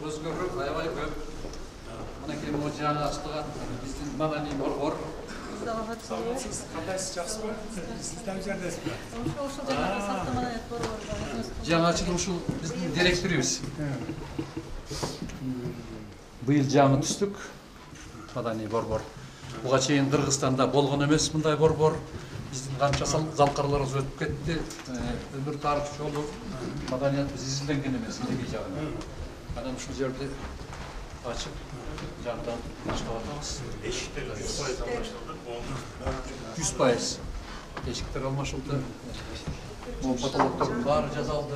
Özgürlük, aябай көп. Мынакей жаңа ашылған біздің Madani Борбор. Саламатсыз, кандайсыз, жақсы ма? Сізден жердесіз бе? Ошол жаңағы сатты Маданият Борбор. Жаңа ашылды ушул биздин директорубуз. Быйыл жаңы түстүк Madani Борбор. Буга чейин Кыргызстанда болгон эмес мындай борбор. Биздин канча залкарларыбыз өтүп кетти. Өмүр тарых жолу маданият биз изилденген эмес илимий жагынан. Анан ушул жерде açıp candan başlavatağız. Eşikler 100% anlaşıldı. 100%. Eşikler almışıldı. Bu patologların bari жазалды.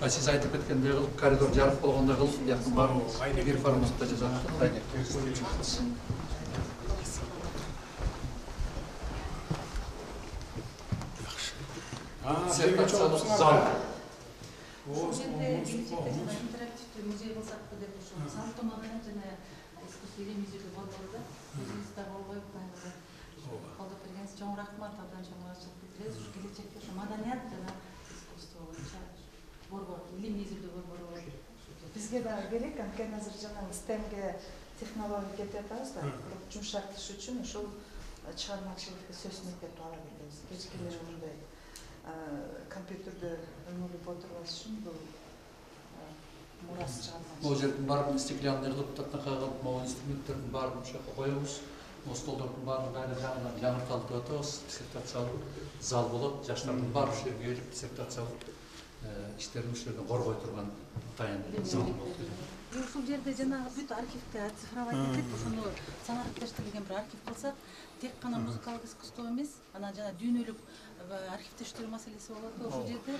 Siz aytıp etkende kılıp, koridor jarık bolganda kılıp, yakın var bir formatta жазалды. Aynen. Dissertatsiyalık zal. Ошол жерде интерактивдүү музей болсак деп ошол салтуу маданият жана искусство илим музейде борборуда өзүңүздөр болбой колдоп бергениңиз чоң рахмат. Абдан чоң ыраазычылык билдиребиз. Ушу келечекте ошо маданият жана искусство боюнча борбор, илимий изилдөө борбору болот. Бизге да керек, анткени азыр жанагы STEM-ге технология кетип атабыз да. Бирок жумшак иш үчүн ошол чыгармачылыкты сөзүн эптеп ала билебиз. Кечкелер мындай компьютерде өмүрлүк отурбаш үчүн бул мурас чыгармачылык. Могу жердин баарын стеклянный кылып татнакага могу инструменттердин баарын ошол жака коебуз. Столдордун баарын кайра жаңыдан жаңырталтып атабыз. Диссертациялык зал болот. Жаштардын баары ошол жерге келип диссертациялык иштерин ошол жерде коргой турган атайын зал болот. Ушул жерде жанагы бүт архивди оцифровать этип, ошону саңаратташтырылган бир архив кылсак, тек гана музыкалык искусство эмес, анан жана дүйнөлүк архивдештирүү маселеси болот. Ошол жерде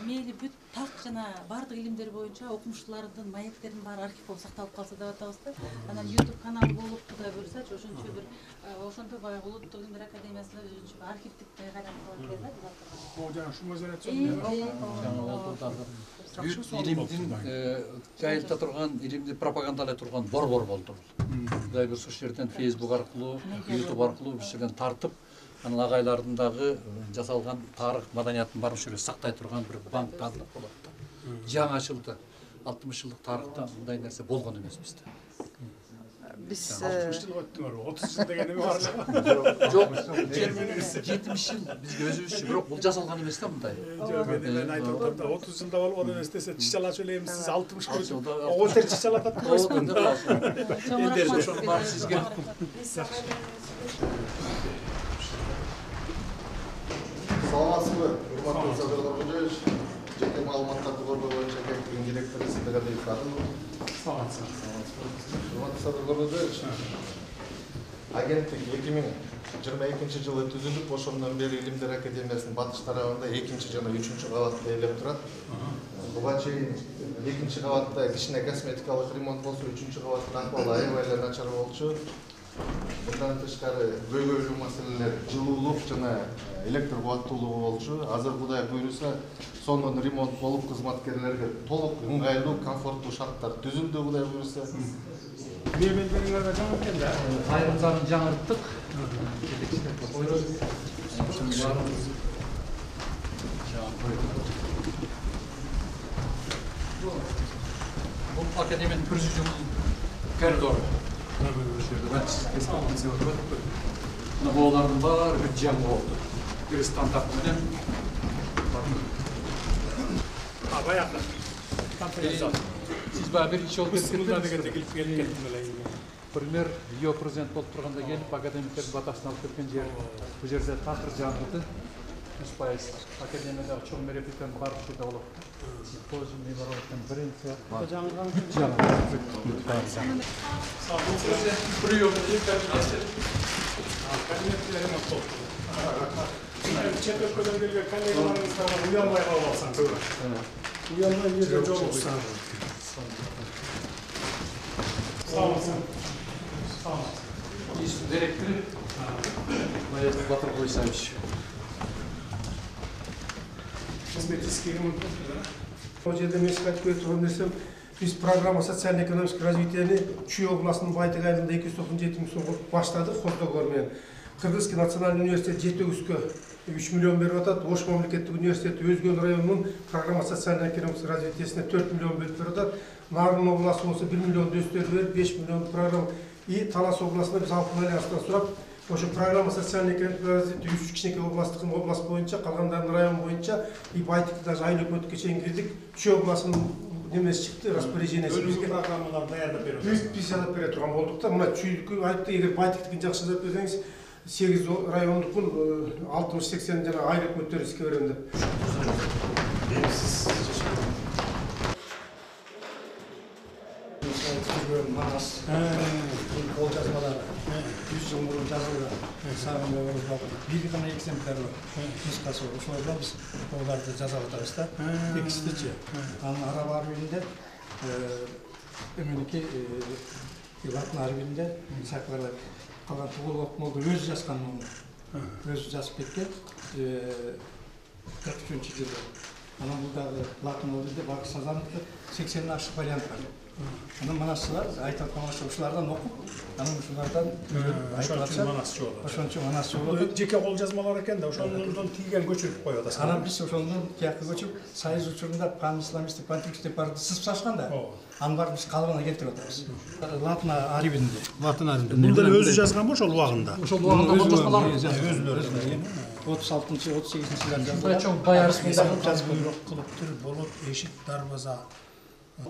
мейли бүт так жана бардык илимдер боюнча окумуштуулардын маектеринин баары архив болуп сакталып калса деп атабыз да. Анан YouTube каналы болуп Кудай буйрсачы, ошончо бир ошондо баягы Улуттук илимдер академиясында өзүнчө архивдик кайрат кылып берди да. О, жаңа шу музейде Илимдин жайылта турган, илимди пропагандалай турган борбор болду. Кудай буйрса ошол жерден Facebook аркылуу, YouTube аркылуу бир жерден тартып, анан агайлардын дагы жасалган тарых, маданияттын баарын ошол жерде сактай турган бир банк баардык болот да. Жаңы ачылды. 60 жылдык тарыхта мындай нерсе болгон эмес бизде. Биз 60 жыл өттүңөр, 30 жыл деген эме бар эле. Жок, 70 жыл бизге өзүбүзчө, бирок бул жасалган эмес да мындай. Жок, мен айтып атам да 30 жылда болгон эмес десе, чичала сөйлеймиз, сиз 60 жылда. Отер чичалатат койсун да. Эндер ошонун баары сизге. Саламатсызбы, урматтуу Садыр Кожоевич, жеке маалыматтарды коргоо боюнча агенттигинин директору Сидегалиев Кадым. Саламатсыз. Урматтуу Садыр Кожоевич, агенттик 2022 жылы түзүлүп, ошондон бери Илимдер академиясынын батыш тарабында 2 жана 3 кабатта ээлеп турат. Буга чейин 2 кабатта кичине косметикалык ремонт болсо, 3 кабаттын акыбалы аябай эле начар болчу. Bundan tышкары көйгөйлүү маселелер жылуулук жана электр кубаттуулугу болчу. Азыр Кудай буйруса, сонун ремонт болуп, кызматкерлерге толук ыңгайлуу, комфорттуу шарттар түзүлдү, Кудай буйруса. Мебелдериңер да жаңы экен да. Айрымдарын жаңырттык. Бул академиянын президиумунун коридору. Олардың бары бір жаңы болды. Bir стандарт менен. Баягы. Сиз баягы биринчи жолу кеттиңиз. Пример, ее президент болуп турганда келип, академиктердин батасын алып кеткен жер. Бул жерде такыр жаңырды. 100% академиядагы чоң мерекелердин баары ушерде болот. Симпозиум, мемориал конференция. Чет өлкөдөн келген коллегаларыңызга уянбай калып алсаң туура. Уянбай жерде жолуксаң. Директору Батыр Бойсаевич. Косметический ремонт. Ол жерде мен айтып кеткен нерсем, биз программа социально-экономический развитияны Чүй областынын Байтак айылында 297 миң сом баштадык, хоздогор менен. Кыргызский национальный университет жетегүүскө 3 миллион берип атат. Ош мамлекеттик университети Өзгөн районунун программа социально-экономический развитиесине 4 миллион берип атат. Нарын областы болсо 1 миллион дөстөр берип 5 миллион программа. И Талас областында биз Алтын Альянстан сурап, ошо программа социально-экономический развитие 3 кичинекей област боюнча, калгандарын район боюнча и Байтикти даже айыл өкмөткө чейин кирдик. 3 областынын немesi чыкты, распоряжениеси бизге. Программалар даярдап берип Биз жазып бере турган болдук да. Мына чүйдүккө айтты, эгер Байтиктикин жакшы жазып берсеңиз 8 райондукун 60-80 жана айыл өкмөттөрү иске берем деп. Манас, кол жазмалары 100 жыл мурун жазылган сагынга бир гана экземпляр бар. Нускасы ошолордон биз оларды жазып атабыз да. Текстичи. Анын араб арбинде эмнеки латын арбинде сакалар калган тугулук молду өзү жазган өзү жазып кеткен 43-жылы. Анан бул дагы латын арбинде бак сазандыкы 80 ашык вариант бар. Анан манасчылар айтып аткан ушулардан окуп, анан ушулардан айтып атса, ошончо манасчы болот. Жеке кол жазмалар экен да, ошондон тийген көчүрүп коюп атасыз. Анан биз ошондон тияка көчүп, союз учурунда пан-исламисттик патриотик барды сызып сашканда, анын баарын биз калыбына келтирип атабыз. Латын арбинде. Латын арбинде. Бул деле өзү жазганбы ошол убагында? Ошол убагында жазгалар өзүлөрү 36-38-жылдар Мындай чоң баярысында жазбыйрок кылыптыр болот, эшик дарбаза.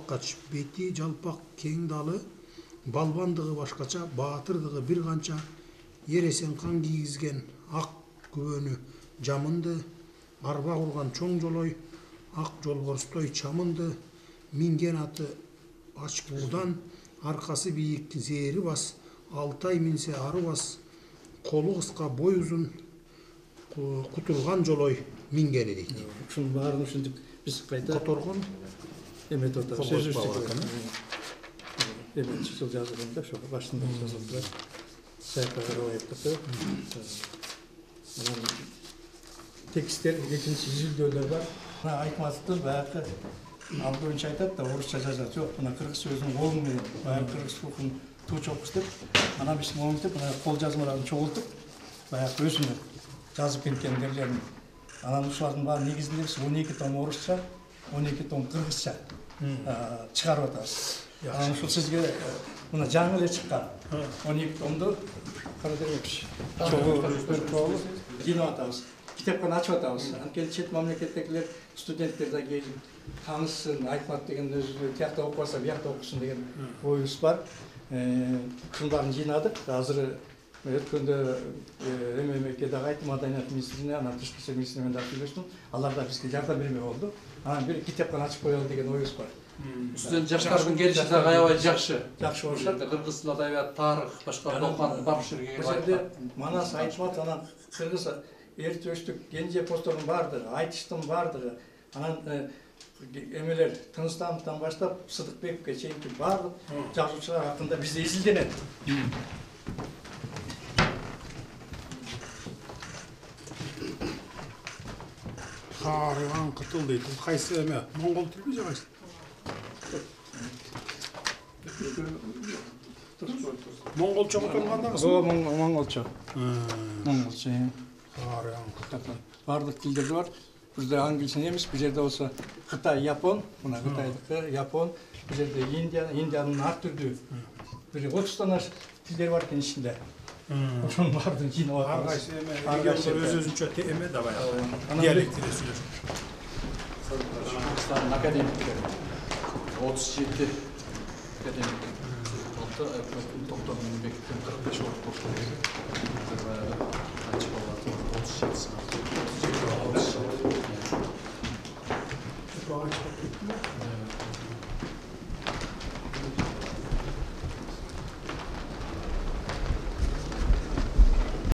Кач бети жалпак кең далы, балбандыгы башкача, баатырдыгы бир канча, ересен кан кийгизген ак күбөнү жамынды, арба курган чоң жолой, ак жолборстой чамынды, минген аты ач буудан, аркасы бийик зээри бас, 6 ай минсе ары бас, колу кыска бой узун, кутулган жолой мингени дейт. Ушунун баарын ушинтип биз кайта Которгон эметип атабыз. Эметчи жыл жазылганда ошо башында жазылып турат. Сайка карабайыптыкы. Анан тексттер, экинчи изилдөөлөр бар. Мына Айтматовдун баягы ал боюнча айтат да, орусча жазат. Жок, мына кыргызча өзүнүн колу менен баягы кыргыз окуун туучокпуз деп. Анан биз монтип, мына кол жазмаларын чогултуп, баягы өзүнүн жазып кеткендерлерин. Анан ушулардын баары негизинде 12 том орусча, 12 том кыргызча чыгарып атабыз. Анан ушул сизге мына жаңы эле чыккан 12 томду карадырмекчи. Чогуу жыйнап атабыз. Китепканы ачып атабыз. Анткени чет мамлекеттегилер студенттер да келип таанышсын, Айтмат деген өзү тиякта окуп алса, биякта окусун деген оюбуз бар. Ушунун баарын жыйнадык. Азыр өткөндө ММКдагы айтты, Маданият министрине, анан Тышкы иштер министрине да сүйлөштүм. Алар да бизге жардам бермек болду. Анан бир китепканы ачып коелу деген оюбуз бар. Студент жаштардын келиши дагы аябай жакшы. Жакшы болушу. Кыргыз тил адабият, тарых, башка окуган бабушерге Бул жерде Манас, Айтмат, анан кыргыз эрте өчтүк Кенже постордун баардыгы, Айтыштын баардыгы, анан эмелер Тыныстановдон баштап Сыдыкбековке чейинки баардык жазуучулар хакында бизде изилденет. Карыган кытыл дейт. Кайсы эме? Моңгол тилби же кайсы? Моңголча которгандагы? Моңголчо. Моңголчо. Карыган кытыл. Баардык тилдерде бар. Бизде англис немис, бул жерде болсо Кытай, Япон, мына Кытайдыкы, Япон, бул жерде Индиянын ар түрдүү бир 30тан ашык тилдер бар экен ичинде. Ошонун баарын жыйнап Ар атабыз. кайсы эме өз-өзүнчө эме да баягы. Диалектиде сүйлөшөт. Кыргызстандын академиктери 37 академик болду. Токтогул Мамбетовдун 45 орун болду.